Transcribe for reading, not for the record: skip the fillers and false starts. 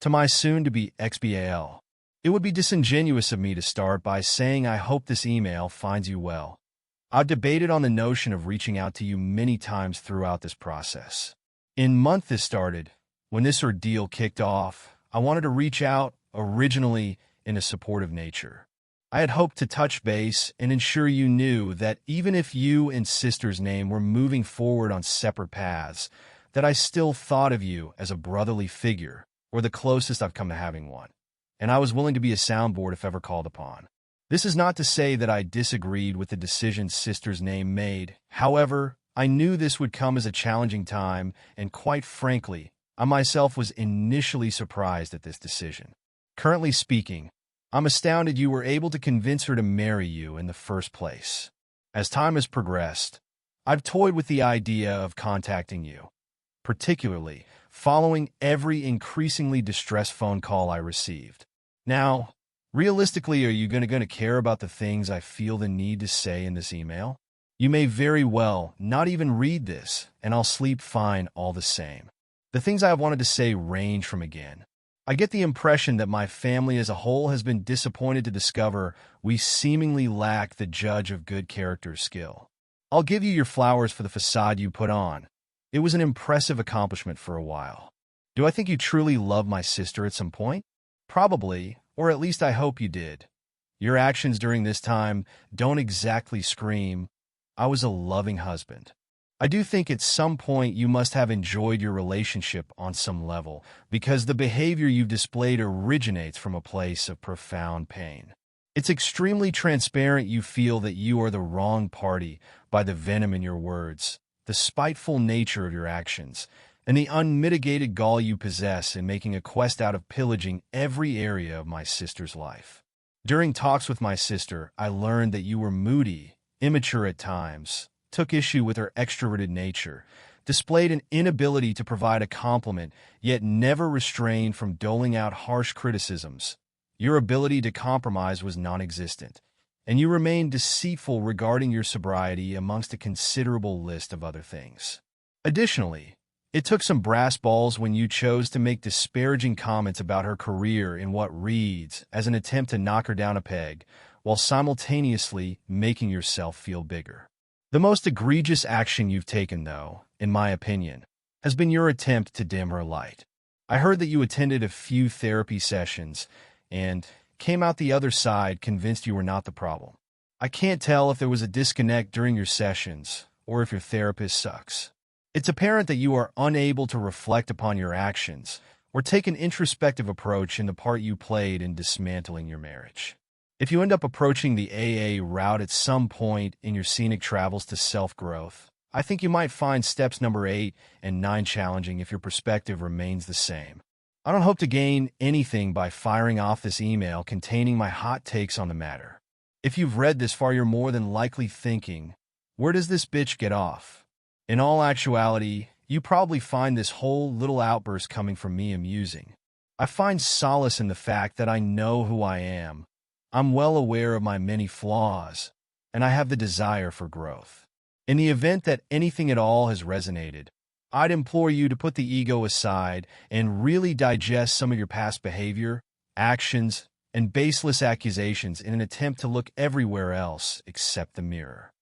To my soon-to-be Ex-BIL, it would be disingenuous of me to start by saying I hope this email finds you well. I've debated on the notion of reaching out to you many times throughout this process. In month this started, when this ordeal kicked off, I wanted to reach out, originally in a supportive nature. I had hoped to touch base and ensure you knew that even if you and sister's name were moving forward on separate paths, that I still thought of you as a brotherly figure, or the closest I've come to having one, and I was willing to be a soundboard if ever called upon. This is not to say that I disagreed with the decision sister's name made. However, I knew this would come as a challenging time, and quite frankly, I myself was initially surprised at this decision. Currently speaking, I'm astounded you were able to convince her to marry you in the first place. As time has progressed, I've toyed with the idea of contacting you, particularly following every increasingly distressed phone call I received. Now, realistically, are you going to care about the things I feel the need to say in this email? You may very well not even read this, and I'll sleep fine all the same. The things I have wanted to say range from again. I get the impression that my family as a whole has been disappointed to discover we seemingly lack the judge of good character skill. I'll give you your flowers for the facade you put on. It was an impressive accomplishment for a while. Do I think you truly love my sister at some point? Probably, or at least I hope you did. Your actions during this time don't exactly scream, I was a loving husband. I do think at some point you must have enjoyed your relationship on some level, because the behavior you've displayed originates from a place of profound pain. It's extremely transparent you feel that you are the wrong party by the venom in your words, the spiteful nature of your actions, and the unmitigated gall you possess in making a quest out of pillaging every area of my sister's life. During talks with my sister, I learned that you were moody, immature at times, took issue with her extroverted nature, displayed an inability to provide a compliment, yet never restrained from doling out harsh criticisms. Your ability to compromise was non-existent, and you remained deceitful regarding your sobriety amongst a considerable list of other things. Additionally, it took some brass balls when you chose to make disparaging comments about her career in what reads as an attempt to knock her down a peg, while simultaneously making yourself feel bigger. The most egregious action you've taken, though, in my opinion, has been your attempt to dim her light. I heard that you attended a few therapy sessions and came out the other side convinced you were not the problem. I can't tell if there was a disconnect during your sessions or if your therapist sucks. It's apparent that you are unable to reflect upon your actions or take an introspective approach in the part you played in dismantling your marriage. If you end up approaching the AA route at some point in your scenic travels to self-growth, I think you might find steps number 8 and 9 challenging if your perspective remains the same. I don't hope to gain anything by firing off this email containing my hot takes on the matter. If you've read this far, you're more than likely thinking, where does this bitch get off? In all actuality, you probably find this whole little outburst coming from me amusing. I find solace in the fact that I know who I am. I'm well aware of my many flaws, and I have the desire for growth. In the event that anything at all has resonated, I'd implore you to put the ego aside and really digest some of your past behavior, actions, and baseless accusations in an attempt to look everywhere else except the mirror.